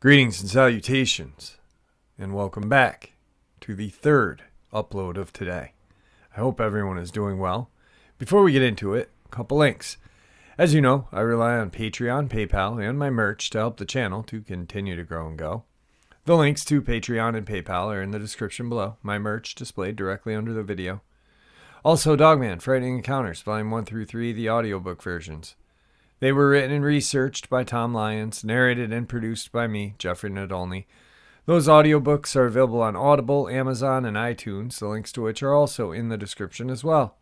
Greetings and salutations, and welcome back to the third upload of today. I hope everyone is doing well. Before we get into it, a couple links. As you know, I rely on Patreon, PayPal, and my merch to help the channel to continue to grow and go. The links to Patreon and PayPal are in the description below, my merch displayed directly under the video. Also, Dogman, Frightening Encounters, Volume 1 through 3, the audiobook versions. They were written and researched by Tom Lyons, narrated and produced by me, Jeffrey Nadolny. Those audiobooks are available on Audible, Amazon, and iTunes, the links to which are also in the description as well.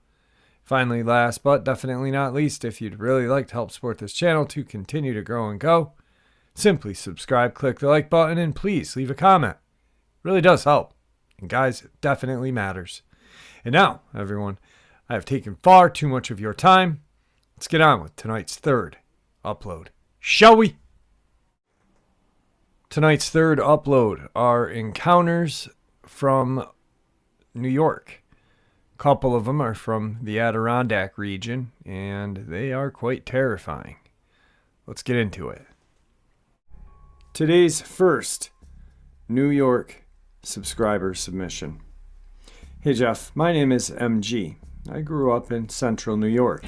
Finally, last but definitely not least, if you'd really like to help support this channel to continue to grow and go, simply subscribe, click the like button, and please leave a comment. It really does help. And guys, it definitely matters. And now, everyone, I have taken far too much of your time. Let's get on with tonight's third upload, shall we? Tonight's third upload are encounters from New York. A couple of them are from the Adirondack region, and they are quite terrifying. Let's get into it. Today's first New York subscriber submission. Hey Jeff, my name is MG. I grew up in central New York.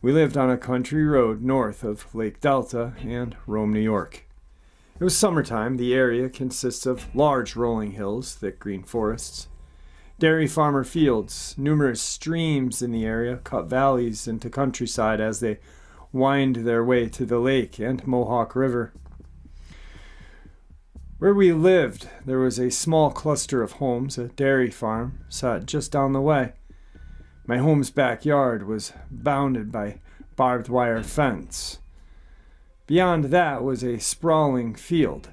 We lived on a country road north of Lake Delta and Rome, New York. It was summertime. The area consists of large rolling hills, thick green forests, dairy farmer fields. Numerous streams in the area cut valleys into countryside as they wind their way to the lake and Mohawk River. Where we lived, there was a small cluster of homes. A dairy farm sat just down the way. My home's backyard was bounded by barbed wire fence. Beyond that was a sprawling field.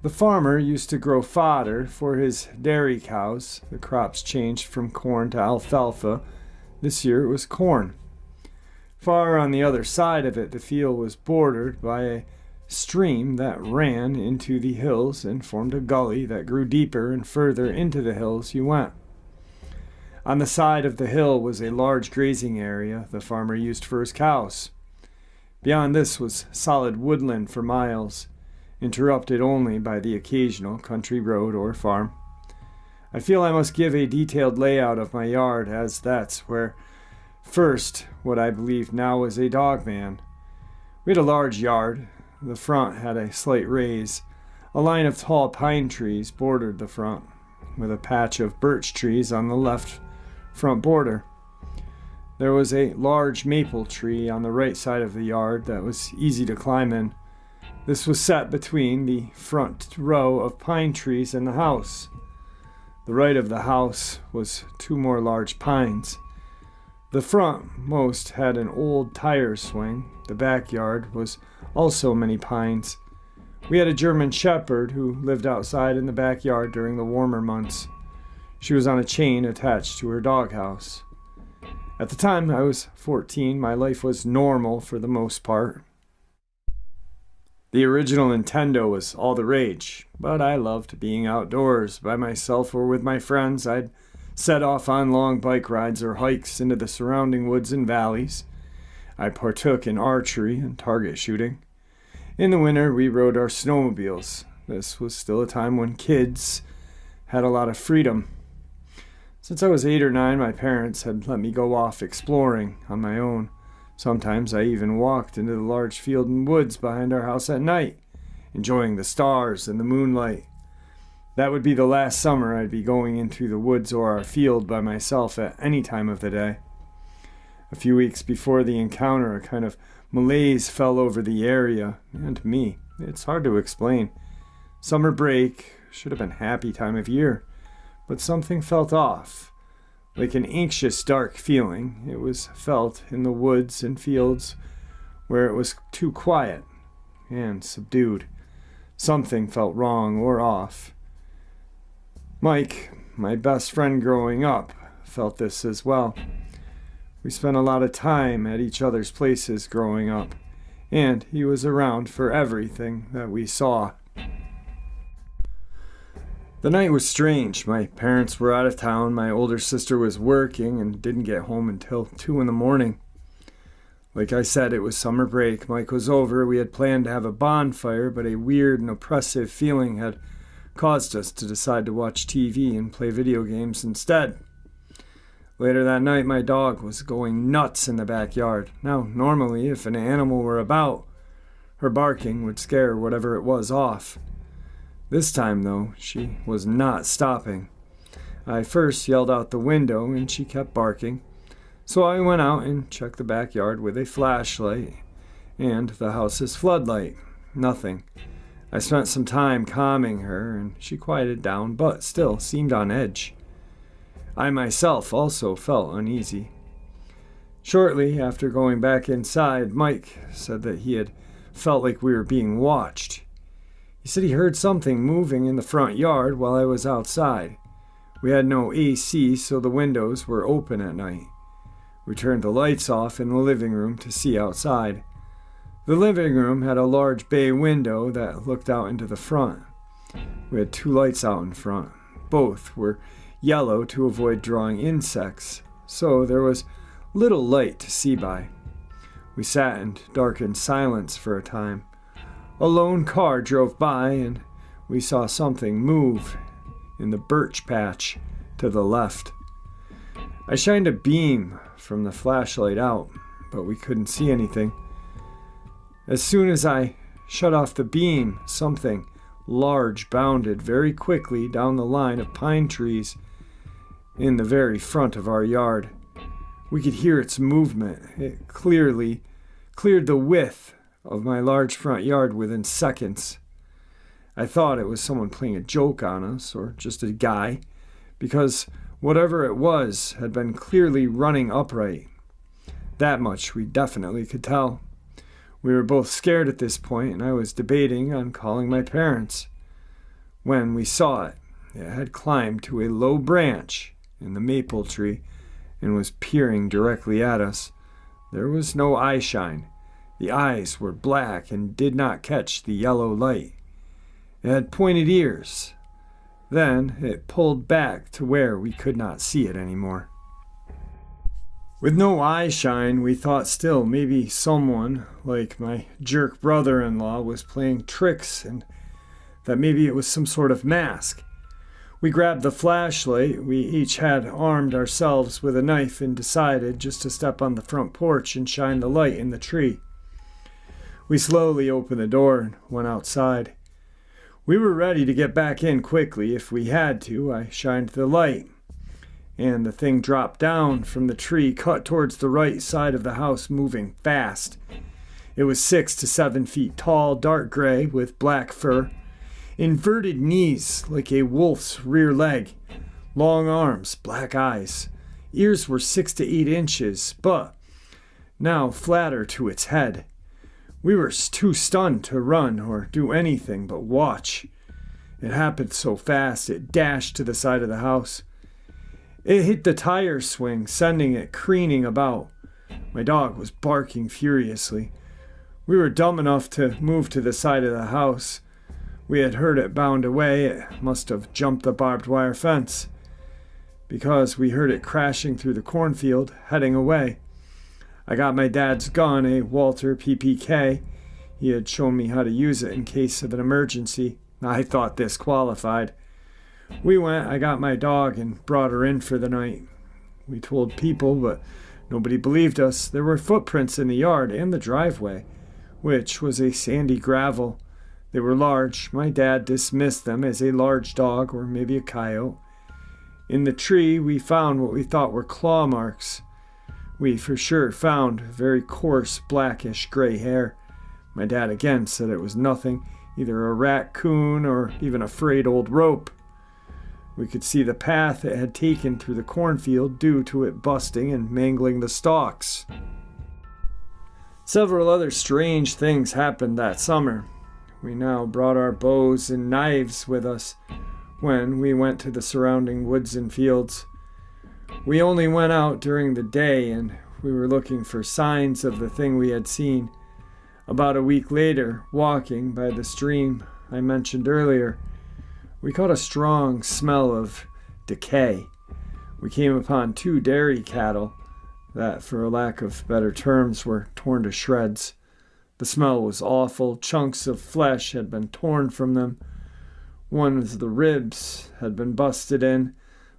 The farmer used to grow fodder for his dairy cows. The crops changed from corn to alfalfa. This year it was corn. Far on the other side of it, the field was bordered by a stream that ran into the hills and formed a gully that grew deeper and further into the hills you went. On the side of the hill was a large grazing area the farmer used for his cows. Beyond this was solid woodland for miles, interrupted only by the occasional country road or farm. I feel I must give a detailed layout of my yard, as that's where first what I believe now is a Dogman. We had a large yard. The front had a slight raise. A line of tall pine trees bordered the front, with a patch of birch trees on the left front border. There was a large maple tree on the right side of the yard that was easy to climb in. This was set between the front row of pine trees and the house. The right of the house was two more large pines. The frontmost had an old tire swing. The backyard was also many pines. We had a German shepherd who lived outside in the backyard during the warmer months. She was on a chain attached to her doghouse. At the time I was 14, my life was normal for the most part. The original Nintendo was all the rage, but I loved being outdoors by myself or with my friends. I'd set off on long bike rides or hikes into the surrounding woods and valleys. I partook in archery and target shooting. In the winter, we rode our snowmobiles. This was still a time when kids had a lot of freedom. Since I was 8 or 9, my parents had let me go off exploring on my own. Sometimes I even walked into the large field and woods behind our house at night, enjoying the stars and the moonlight. That would be the last summer I'd be going into the woods or our field by myself at any time of the day. A few weeks before the encounter, a kind of malaise fell over the area and me. It's hard to explain. Summer break should have been a happy time of year, but something felt off. Like an anxious, dark feeling, it was felt in the woods and fields where it was too quiet and subdued. Something felt wrong or off. Mike, my best friend growing up, felt this as well. We spent a lot of time at each other's places growing up, and he was around for everything that we saw. The night was strange. My parents were out of town, my older sister was working and didn't get home until 2 in the morning. Like I said, it was summer break. Mike was over. We had planned to have a bonfire, but a weird and oppressive feeling had caused us to decide to watch TV and play video games instead. Later that night, my dog was going nuts in the backyard. Now, normally, if an animal were about, her barking would scare whatever it was off. This time, though, she was not stopping. I first yelled out the window, and she kept barking. So I went out and checked the backyard with a flashlight and the house's floodlight. Nothing. I spent some time calming her, and she quieted down, but still seemed on edge. I myself also felt uneasy. Shortly after going back inside, Mike said that he had felt like we were being watched. He said he heard something moving in the front yard while I was outside. We had no AC, so the windows were open at night. We turned the lights off in the living room to see outside. The living room had a large bay window that looked out into the front. We had 2 lights out in front. Both were yellow to avoid drawing insects, so there was little light to see by. We sat in darkened silence for a time. A lone car drove by, and we saw something move in the birch patch to the left. I shined a beam from the flashlight out, but we couldn't see anything. As soon as I shut off the beam, something large bounded very quickly down the line of pine trees in the very front of our yard. We could hear its movement. It clearly cleared the width of my large front yard within seconds. I thought it was someone playing a joke on us, or just a guy, because whatever it was had been clearly running upright. That much we definitely could tell. We were both scared at this point, and I was debating on calling my parents. When we saw it, it had climbed to a low branch in the maple tree and was peering directly at us. There was no eye shine. The eyes were black and did not catch the yellow light. It had pointed ears. Then it pulled back to where we could not see it anymore. With no eye shine, we thought still maybe someone, like my jerk brother-in-law, was playing tricks and that maybe it was some sort of mask. We grabbed the flashlight. We each had armed ourselves with a knife and decided just to step on the front porch and shine the light in the tree. We slowly opened the door and went outside. We were ready to get back in quickly if we had to. I shined the light, and the thing dropped down from the tree, cut towards the right side of the house, moving fast. It was 6 to 7 feet tall, dark gray with black fur, inverted knees like a wolf's rear leg, long arms, black eyes. Ears were 6 to 8 inches, but now flatter to its head. We were too stunned to run or do anything but watch. It happened so fast, it dashed to the side of the house. It hit the tire swing, sending it careening about. My dog was barking furiously. We were dumb enough to move to the side of the house. We had heard it bound away. It must have jumped the barbed wire fence, because we heard it crashing through the cornfield, heading away. I got my dad's gun, a Walter PPK. He had shown me how to use it in case of an emergency. I thought this qualified. We went, I got my dog and brought her in for the night. We told people, but nobody believed us. There were footprints in the yard and the driveway, which was a sandy gravel. They were large. My dad dismissed them as a large dog or maybe a coyote. In the tree, we found what we thought were claw marks. We for sure found very coarse, blackish gray hair. My dad again said it was nothing, either a raccoon or even a frayed old rope. We could see the path it had taken through the cornfield due to it busting and mangling the stalks. Several other strange things happened that summer. We now brought our bows and knives with us when we went to the surrounding woods and fields. We only went out during the day, and we were looking for signs of the thing we had seen. About a week later, walking by the stream I mentioned earlier, we caught a strong smell of decay. We came upon 2 dairy cattle that, for a lack of better terms, were torn to shreds. The smell was awful. Chunks of flesh had been torn from them. One of the ribs had been busted in,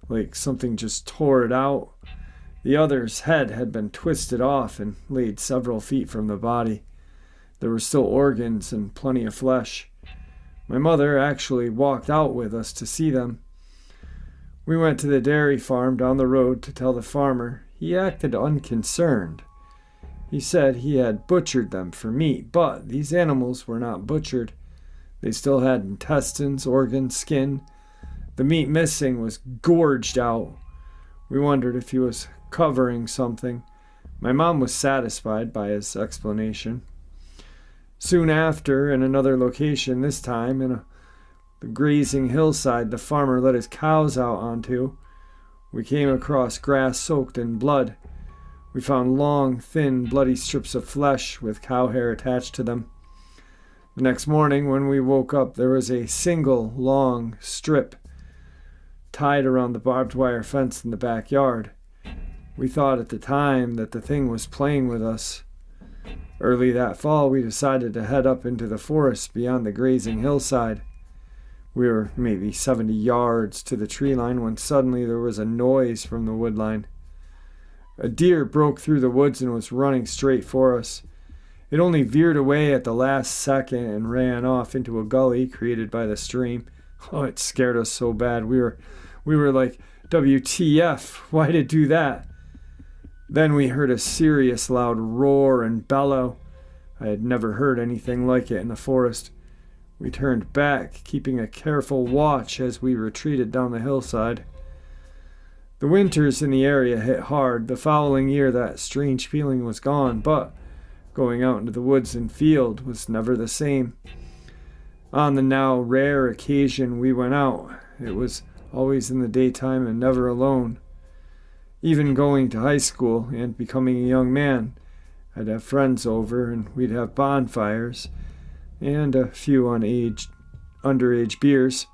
like something just tore it out. The other's head had been twisted off and laid several feet from the body. There were still organs and plenty of flesh. My mother actually walked out with us to see them. We went to the dairy farm down the road to tell the farmer. He acted unconcerned. He said he had butchered them for meat, but these animals were not butchered. They still had intestines, organs, skin. The meat missing was gorged out. We wondered if he was covering something. My mom was satisfied by his explanation. Soon after, in another location, this time in the grazing hillside the farmer let his cows out onto, we came across grass soaked in blood. We found long, thin, bloody strips of flesh with cow hair attached to them. The next morning, when we woke up, there was a single, long strip tied around the barbed wire fence in the backyard. We thought at the time that the thing was playing with us. Early that fall, we decided to head up into the forest beyond the grazing hillside. We were maybe 70 yards to the tree line when suddenly there was a noise from the wood line. A deer broke through the woods and was running straight for us. It only veered away at the last second and ran off into a gully created by the stream. Oh, it scared us so bad. We were like, WTF, why did it do that? Then we heard a serious loud roar and bellow. I had never heard anything like it in the forest. We turned back, keeping a careful watch as we retreated down the hillside. The winters in the area hit hard. The following year that strange feeling was gone, but going out into the woods and field was never the same. On the now rare occasion we went out, it was always in the daytime and never alone. Even going to high school and becoming a young man, I'd have friends over and we'd have bonfires and a few underage beers.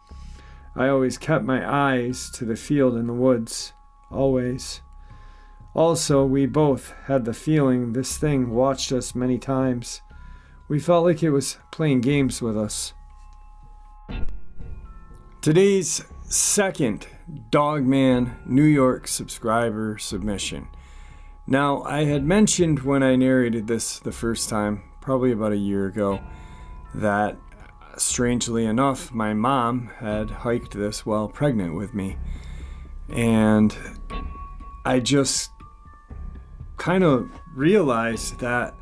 I always kept my eyes to the field and the woods. Always. Also, we both had the feeling this thing watched us many times. We felt like it was playing games with us. Today's second Dogman New York subscriber submission. Now, I had mentioned when I narrated this the first time, probably about a year ago, that strangely enough, my mom had hiked this while pregnant with me. And I just kind of realized that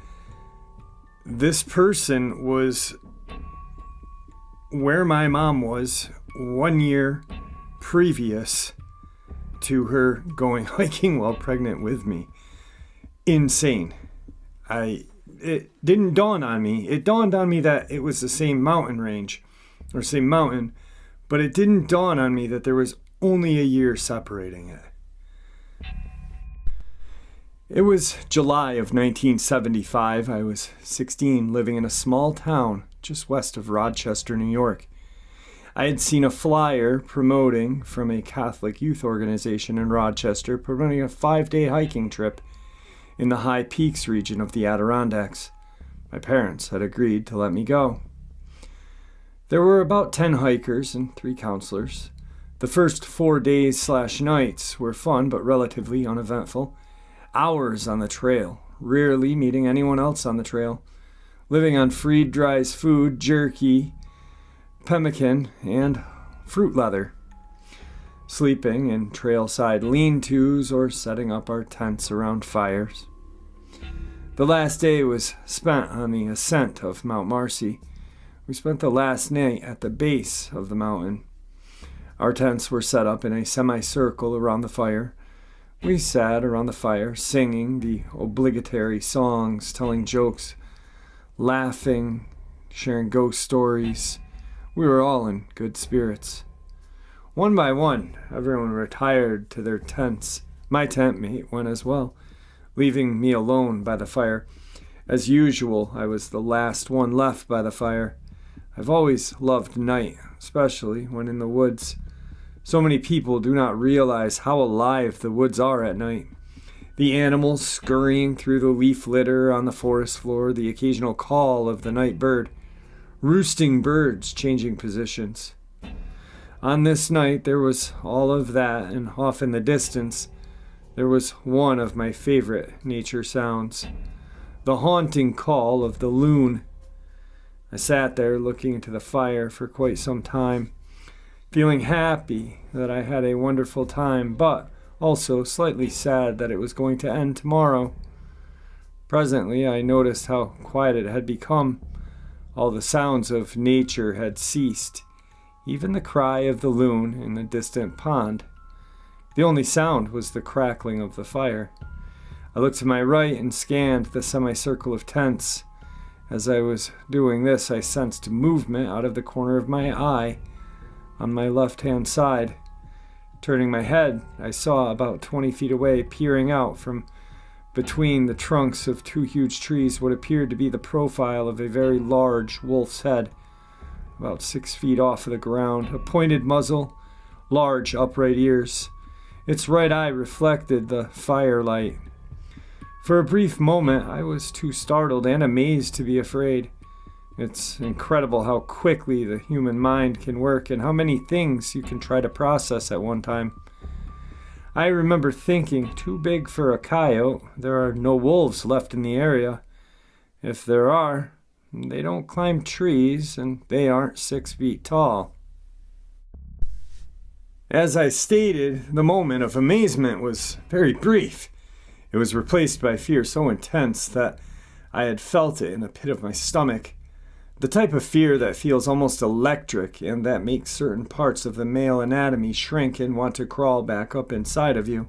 this person was where my mom was 1 year previous to her going hiking while pregnant with me. Insane. It didn't dawn on me. It dawned on me that it was the same mountain range, or same mountain, but it didn't dawn on me that there was only a year separating it. It was July of 1975. I was 16, living in a small town just west of Rochester, New York. I had seen a flyer promoting from a Catholic youth organization in Rochester, promoting a 5-day hiking trip in the high peaks region of the Adirondacks. My parents had agreed to let me go. There were about 10 hikers and 3 counselors. The first 4 days/nights were fun but relatively uneventful. Hours on the trail, rarely meeting anyone else on the trail, living on freeze-dried food, jerky, pemmican, and fruit leather, sleeping in trailside lean-tos or setting up our tents around fires. The last day was spent on the ascent of Mount Marcy. We spent the last night at the base of the mountain. Our tents were set up in a semicircle around the fire. We sat around the fire, singing the obligatory songs, telling jokes, laughing, sharing ghost stories. We were all in good spirits. One by one, everyone retired to their tents. My tent mate went as well, leaving me alone by the fire. As usual, I was the last one left by the fire. I've always loved night, especially when in the woods. So many people do not realize how alive the woods are at night. The animals scurrying through the leaf litter on the forest floor, the occasional call of the night bird, roosting birds changing positions. On this night, there was all of that, and off in the distance, there was one of my favorite nature sounds, the haunting call of the loon. I sat there looking into the fire for quite some time, feeling happy that I had a wonderful time, but also slightly sad that it was going to end tomorrow. Presently, I noticed how quiet it had become. All the sounds of nature had ceased, even the cry of the loon in the distant pond. The only sound was the crackling of the fire. I looked to my right and scanned the semicircle of tents. As I was doing this, I sensed movement out of the corner of my eye on my left-hand side. Turning my head, I saw about 20 feet away, peering out from between the trunks of two huge trees, what appeared to be the profile of a very large wolf's head, about 6 feet off of the ground, a pointed muzzle, large upright ears. Its right eye reflected the firelight. For a brief moment, I was too startled and amazed to be afraid. It's incredible how quickly the human mind can work and how many things you can try to process at one time. I remember thinking, too big for a coyote. There are no wolves left in the area. If there are, they don't climb trees and they aren't 6 feet tall. As I stated, the moment of amazement was very brief. It was replaced by fear so intense that I had felt it in the pit of my stomach. The type of fear that feels almost electric and that makes certain parts of the male anatomy shrink and want to crawl back up inside of you.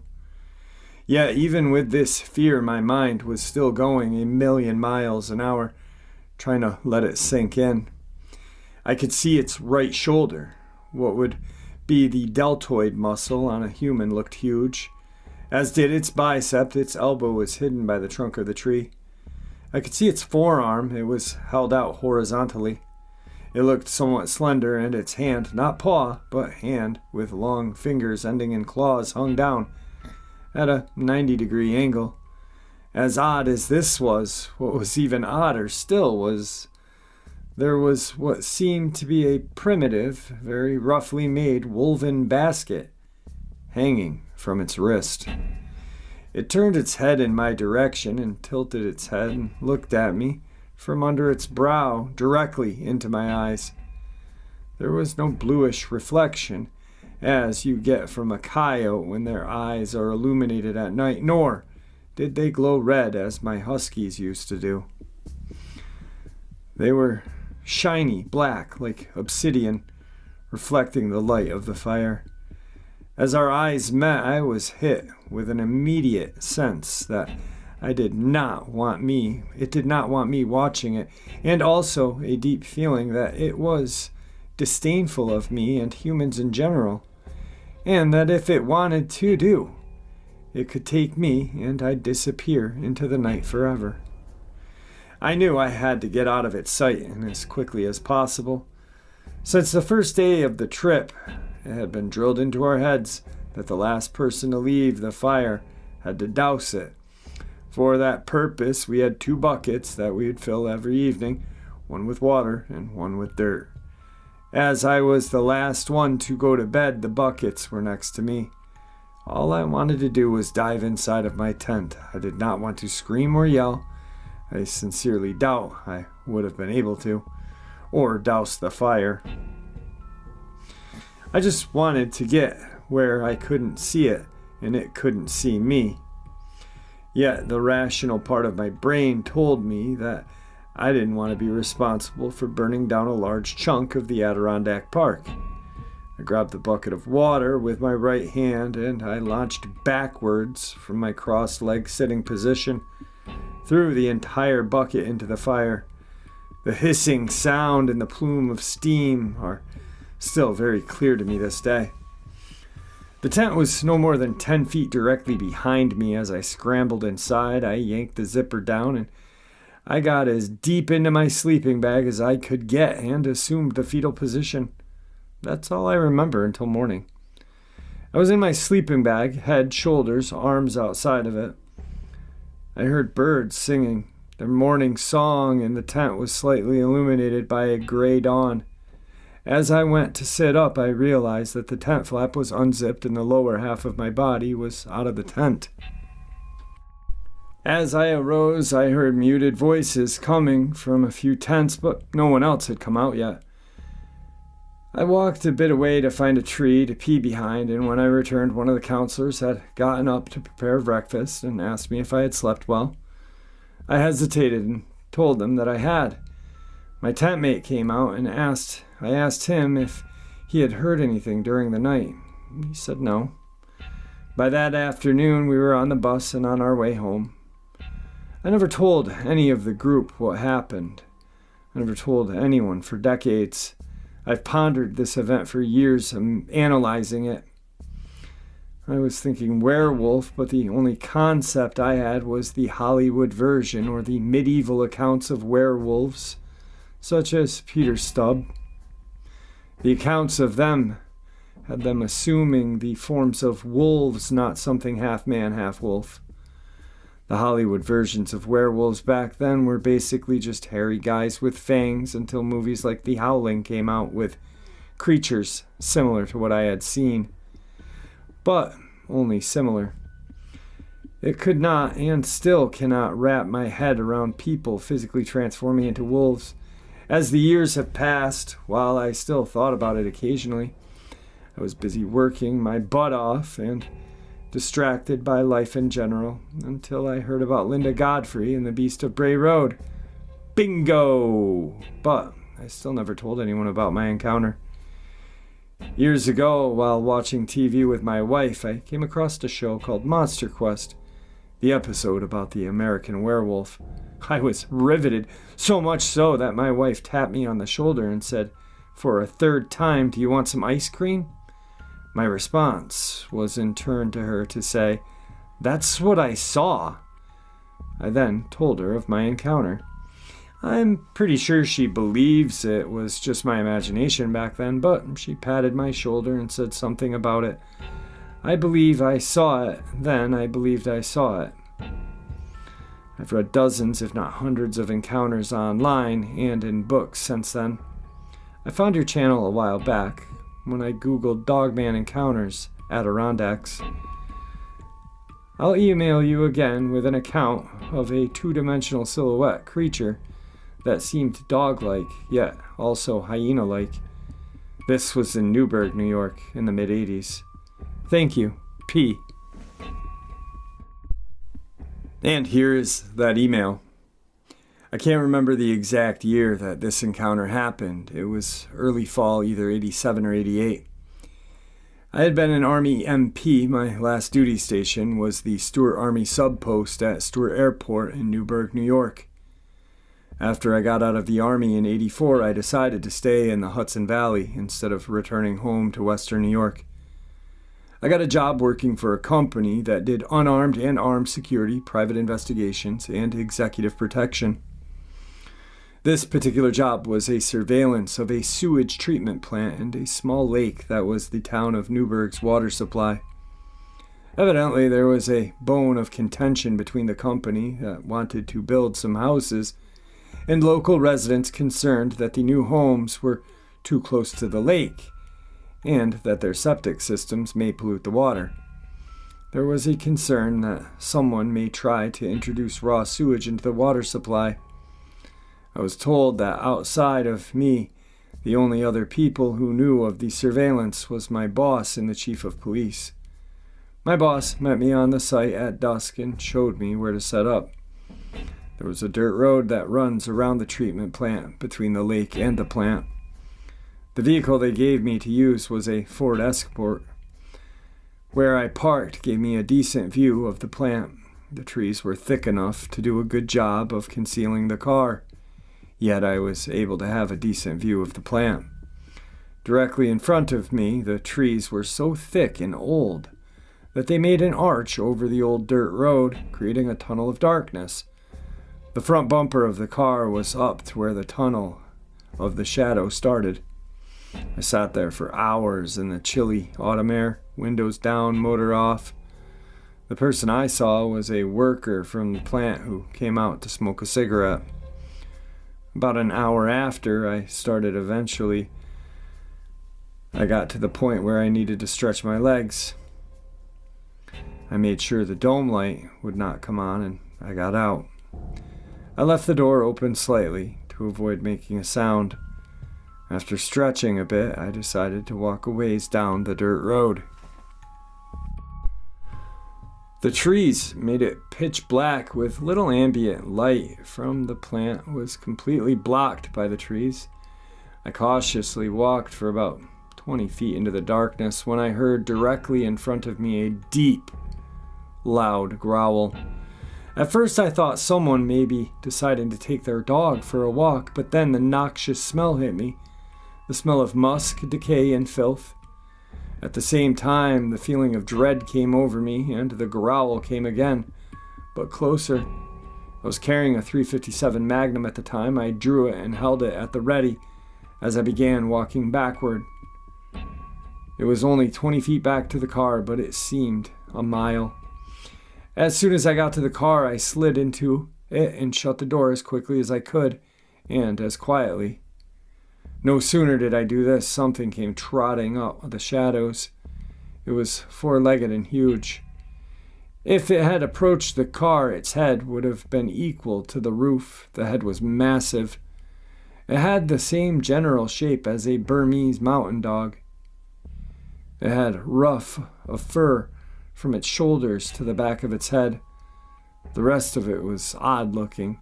Yet even with this fear, my mind was still going 1,000,000 miles an hour, trying to let it sink in. I could see its right shoulder. What would be the deltoid muscle on a human looked huge, as did its bicep. Its elbow was hidden by the trunk of the tree. I could see its forearm. It was held out horizontally. It looked somewhat slender, and its hand, not paw, but hand, with long fingers ending in claws, hung down at a 90-degree angle. As odd as this was, what was even odder still was there was what seemed to be a primitive, very roughly made woven basket hanging from its wrist. It turned its head in my direction and tilted its head and looked at me from under its brow directly into my eyes. There was no bluish reflection, as you get from a coyote when their eyes are illuminated at night, nor did they glow red as my huskies used to do. They were shiny black like obsidian, reflecting the light of the fire. As our eyes met, I was hit with an immediate sense that it did not want me watching it, and also a deep feeling that it was disdainful of me and humans in general, and that if it wanted to it could take me and I'd disappear into the night forever. I knew I had to get out of its sight and as quickly as possible. Since the first day of the trip, it had been drilled into our heads that the last person to leave the fire had to douse it. For that purpose, we had 2 buckets that we would fill every evening, one with water and one with dirt. As I was the last one to go to bed, the buckets were next to me. All I wanted to do was dive inside of my tent. I did not want to scream or yell. I sincerely doubt I would have been able to, or douse the fire. I just wanted to get where I couldn't see it and it couldn't see me. Yet the rational part of my brain told me that I didn't want to be responsible for burning down a large chunk of the Adirondack Park. I grabbed the bucket of water with my right hand and I launched backwards from my cross-legged sitting position, threw the entire bucket into the fire. The hissing sound and the plume of steam are still very clear to me this day. The tent was no more than 10 feet directly behind me. As I scrambled inside, I yanked the zipper down and I got as deep into my sleeping bag as I could get and assumed the fetal position. That's all I remember until morning. I was in my sleeping bag, head, shoulders, arms outside of it. I heard birds singing. Their morning song in the tent was slightly illuminated by a gray dawn. As I went to sit up, I realized that the tent flap was unzipped and the lower half of my body was out of the tent. As I arose, I heard muted voices coming from a few tents, but no one else had come out yet. I walked a bit away to find a tree to pee behind, and when I returned, one of the counselors had gotten up to prepare breakfast and asked me if I had slept well. I hesitated and told them that I had. My tent mate came out and I asked him if he had heard anything during the night. He said no. By that afternoon, we were on the bus and on our way home. I never told any of the group what happened. I never told anyone for decades. I've pondered this event for years, analyzing it. I was thinking werewolf, but the only concept I had was the Hollywood version or the medieval accounts of werewolves, such as Peter Stubb. The accounts of them had them assuming the forms of wolves, not something half man, half wolf. The Hollywood versions of werewolves back then were basically just hairy guys with fangs until movies like The Howling came out with creatures similar to what I had seen. But only similar. It could not and still cannot wrap my head around people physically transforming into wolves. As the years have passed, while I still thought about it occasionally, I was busy working my butt off and distracted by life in general, until I heard about Linda Godfrey and the Beast of Bray Road. Bingo! But I still never told anyone about my encounter. Years ago, while watching TV with my wife, I came across a show called Monster Quest, the episode about the American werewolf. I was riveted, so much so that my wife tapped me on the shoulder and said, "For a third time, do you want some ice cream?" My response was in turn to her to say, "That's what I saw." I then told her of my encounter. I'm pretty sure she believes it was just my imagination back then, but she patted my shoulder and said something about it. I believe I saw it, then I believed I saw it. I've read dozens, if not hundreds, of encounters online and in books since then. I found your channel a while back when I googled Dogman encounters, Adirondacks. I'll email you again with an account of a two-dimensional silhouette creature that seemed dog-like, yet also hyena-like. This was in Newburgh, New York, in the mid-'80s. Thank you, P. And here is that email. I can't remember the exact year that this encounter happened. It was early fall, either 87 or 88. I had been an Army MP. My last duty station was the Stewart Army Sub Post at Stewart Airport in Newburgh, New York. After I got out of the Army in 84, I decided to stay in the Hudson Valley instead of returning home to Western New York. I got a job working for a company that did unarmed and armed security, private investigations, and executive protection. This particular job was a surveillance of a sewage treatment plant and a small lake that was the town of Newburgh's water supply. Evidently, there was a bone of contention between the company that wanted to build some houses and local residents concerned that the new homes were too close to the lake and that their septic systems may pollute the water. There was a concern that someone may try to introduce raw sewage into the water supply. I was told that outside of me, the only other people who knew of the surveillance was my boss and the chief of police. My boss met me on the site at dusk and showed me where to set up. There was a dirt road that runs around the treatment plant between the lake and the plant. The vehicle they gave me to use was a Ford Escort. Where I parked gave me a decent view of the plant. The trees were thick enough to do a good job of concealing the car, yet I was able to have a decent view of the plant. Directly in front of me, the trees were so thick and old that they made an arch over the old dirt road, creating a tunnel of darkness. The front bumper of the car was up to where the tunnel of the shadow started. I sat there for hours in the chilly autumn air, windows down, motor off. The person I saw was a worker from the plant who came out to smoke a cigarette. About an hour after I started, eventually, I got to the point where I needed to stretch my legs. I made sure the dome light would not come on, and I got out. I left the door open slightly to avoid making a sound. After stretching a bit, I decided to walk a ways down the dirt road. The trees made it pitch black with little ambient light from the plant was completely blocked by the trees. I cautiously walked for about 20 feet into the darkness when I heard directly in front of me a deep, loud growl. At first I thought someone may be deciding to take their dog for a walk, but then the noxious smell hit me. The smell of musk, decay, and filth. At the same time, the feeling of dread came over me, and the growl came again, but closer. I was carrying a .357 Magnum at the time. I drew it and held it at the ready as I began walking backward. It was only 20 feet back to the car, but it seemed a mile. As soon as I got to the car, I slid into it and shut the door as quickly as I could, and as quietly. No sooner did I do this, something came trotting up the shadows. It was four-legged and huge. If it had approached the car, its head would have been equal to the roof. The head was massive. It had the same general shape as a Burmese mountain dog. It had ruff of fur from its shoulders to the back of its head. The rest of it was odd-looking.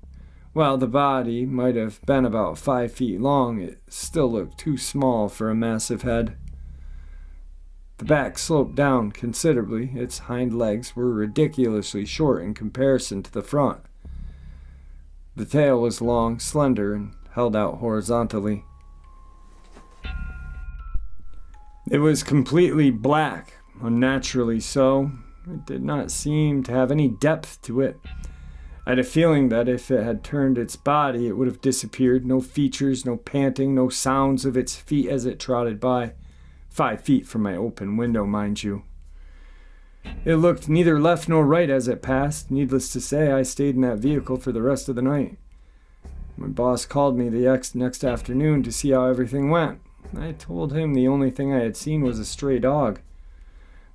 While the body might have been about 5 feet long, it still looked too small for a massive head. The back sloped down considerably. Its hind legs were ridiculously short in comparison to the front. The tail was long, slender, and held out horizontally. It was completely black, unnaturally so. It did not seem to have any depth to it. I had a feeling that if it had turned its body, it would have disappeared. No features, no panting, no sounds of its feet as it trotted by. 5 feet from my open window, mind you. It looked neither left nor right as it passed. Needless to say, I stayed in that vehicle for the rest of the night. My boss called me the next afternoon to see how everything went. I told him the only thing I had seen was a stray dog.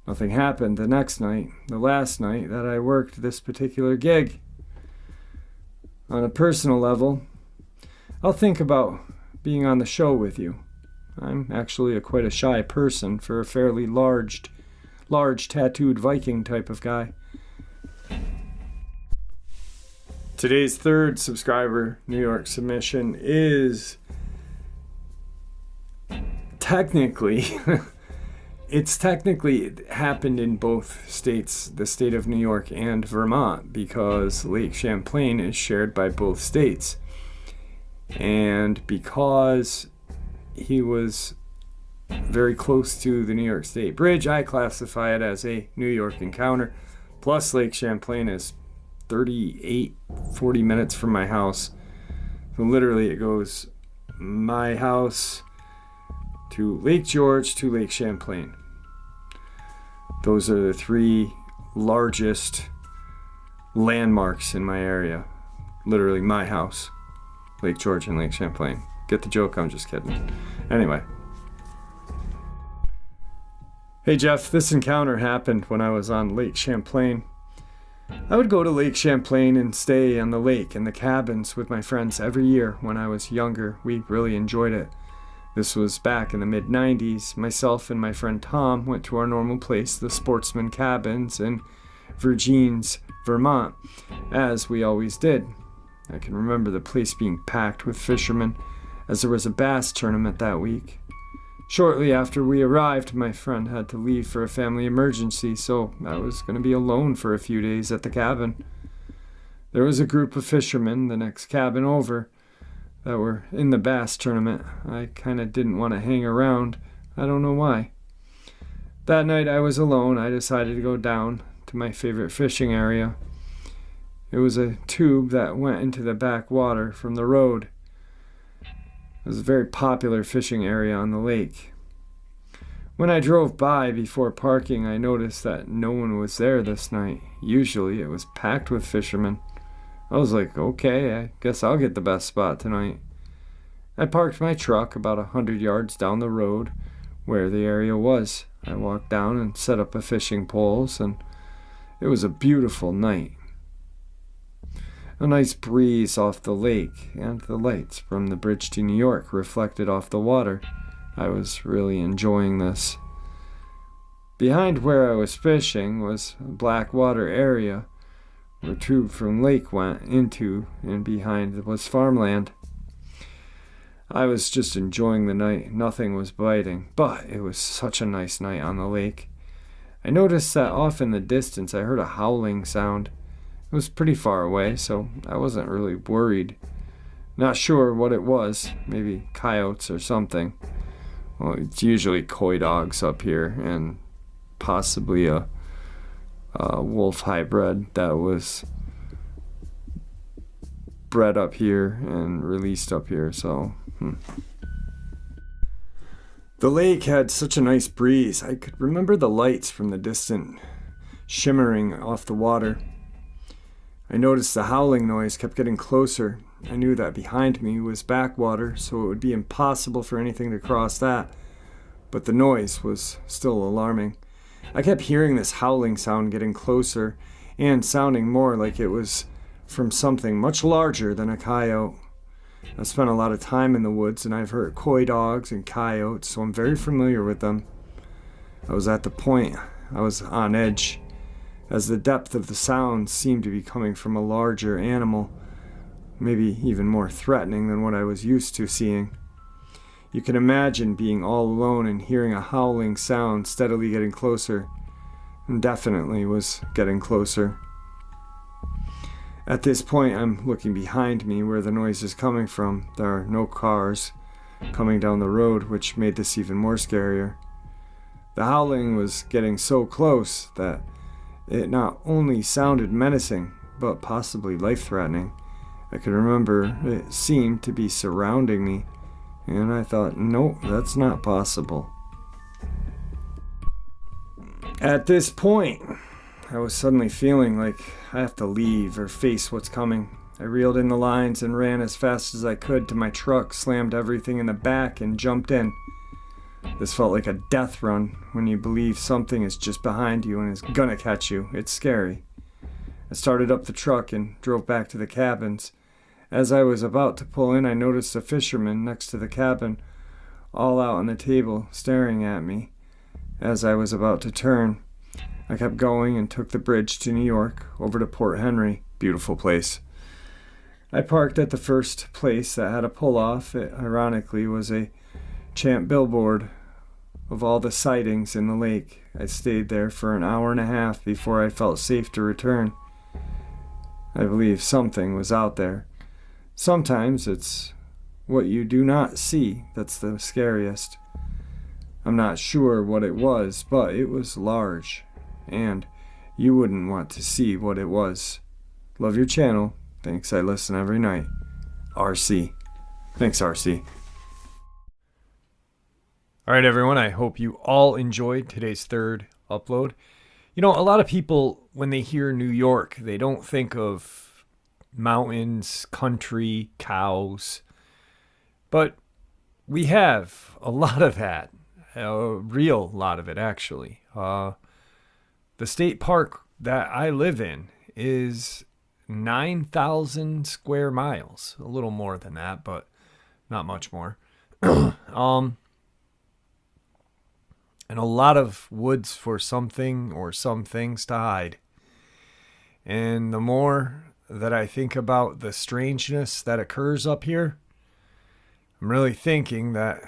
Nothing happened the next night, the last night that I worked this particular gig. On a personal level, I'll think about being on the show with you. I'm actually quite a shy person for a fairly large tattooed Viking type of guy. Today's third subscriber New York submission is technically it happened in both states, the state of New York and Vermont, because Lake Champlain is shared by both states. And because he was very close to the New York State Bridge, I classify it as a New York encounter. Plus, Lake Champlain is 40 minutes from my house. So literally it goes my house to Lake George to Lake Champlain. Those are the three largest landmarks in my area. Literally my house, Lake George and Lake Champlain. Get the joke? I'm just kidding. Anyway. Hey Jeff, this encounter happened when I was on Lake Champlain. I would go to Lake Champlain and stay on the lake in the cabins with my friends every year when I was younger. We really enjoyed it. This was back in the mid-90s. Myself and my friend Tom went to our normal place, the Sportsman Cabins in Vergennes, Vermont, as we always did. I can remember the place being packed with fishermen, as there was a bass tournament that week. Shortly after we arrived, my friend had to leave for a family emergency, so I was going to be alone for a few days at the cabin. There was a group of fishermen the next cabin over that were in the bass tournament. I kind of didn't want to hang around. I don't know why. That night I was alone. I decided to go down to my favorite fishing area. It was a tube that went into the backwater from the road. It was a very popular fishing area on the lake. When I drove by before parking, I noticed that no one was there this night. Usually it was packed with fishermen. I was like, okay, I guess I'll get the best spot tonight. I parked my truck about 100 yards down the road where the area was. I walked down and set up a fishing poles, and it was a beautiful night. A nice breeze off the lake, and the lights from the bridge to New York reflected off the water. I was really enjoying this. Behind where I was fishing was a black water area where a tube from lake went into, and behind was farmland. I was just enjoying the night. Nothing was biting, but it was such a nice night on the lake. I noticed that off in the distance I heard a howling sound. It was pretty far away, so I wasn't really worried. Not sure what it was, maybe coyotes or something. Well, it's usually coy dogs up here, and possibly a wolf hybrid that was bred up here and released up here, so The lake had such a nice breeze. I could remember the lights from the distant shimmering off the water. I noticed the howling noise kept getting closer. I knew that behind me was backwater, so it would be impossible for anything to cross that, but the noise was still alarming. I kept hearing this howling sound getting closer and sounding more like it was from something much larger than a coyote. I've spent a lot of time in the woods, and I've heard coy dogs and coyotes, so I'm very familiar with them. I was at the point. I was on edge, as the depth of the sound seemed to be coming from a larger animal, maybe even more threatening than what I was used to seeing. You can imagine being all alone and hearing a howling sound steadily getting closer, and definitely was getting closer. At this point, I'm looking behind me where the noise is coming from. There are no cars coming down the road, which made this even more scarier. The howling was getting so close that it not only sounded menacing, but possibly life-threatening. I could remember it seemed to be surrounding me, and I thought, nope, that's not possible. At this point, I was suddenly feeling like I have to leave or face what's coming. I reeled in the lines and ran as fast as I could to my truck, slammed everything in the back, and jumped in. This felt like a death run when you believe something is just behind you and is gonna catch you. It's scary. I started up the truck and drove back to the cabins. As I was about to pull in, I noticed a fisherman next to the cabin, all out on the table, staring at me. As I was about to turn, I kept going and took the bridge to New York, over to Port Henry. Beautiful place. I parked at the first place that had a pull-off. It, ironically, was a Champ billboard of all the sightings in the lake. I stayed there for an hour and a half before I felt safe to return. I believe something was out there. Sometimes it's what you do not see that's the scariest. I'm not sure what it was, but it was large, and you wouldn't want to see what it was. Love your channel. Thanks, I listen every night. RC. Thanks, RC. All right, everyone, I hope you all enjoyed today's third upload. You know, a lot of people, when they hear New York, they don't think of mountains, country, cows. But we have a lot of that. A real lot of it, actually. The state park that I live in is 9,000 square miles. A little more than that, but not much more. And a lot of woods for something or some things to hide. And the more that I think about the strangeness that occurs up here, I'm really thinking that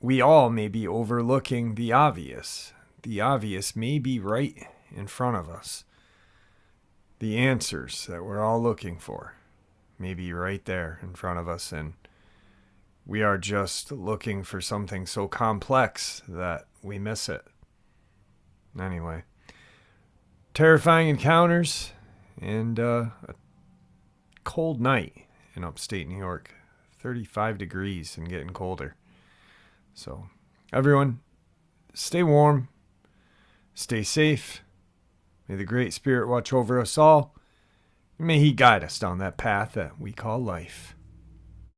we all may be overlooking the obvious. The obvious may be right in front of us. The answers that we're all looking for may be right there in front of us, and we are just looking for something so complex that we miss it. Anyway, terrifying encounters, and a cold night in upstate New York. 35 degrees and getting colder. So, everyone, stay warm, stay safe. May the Great Spirit watch over us all, and may He guide us down that path that we call life.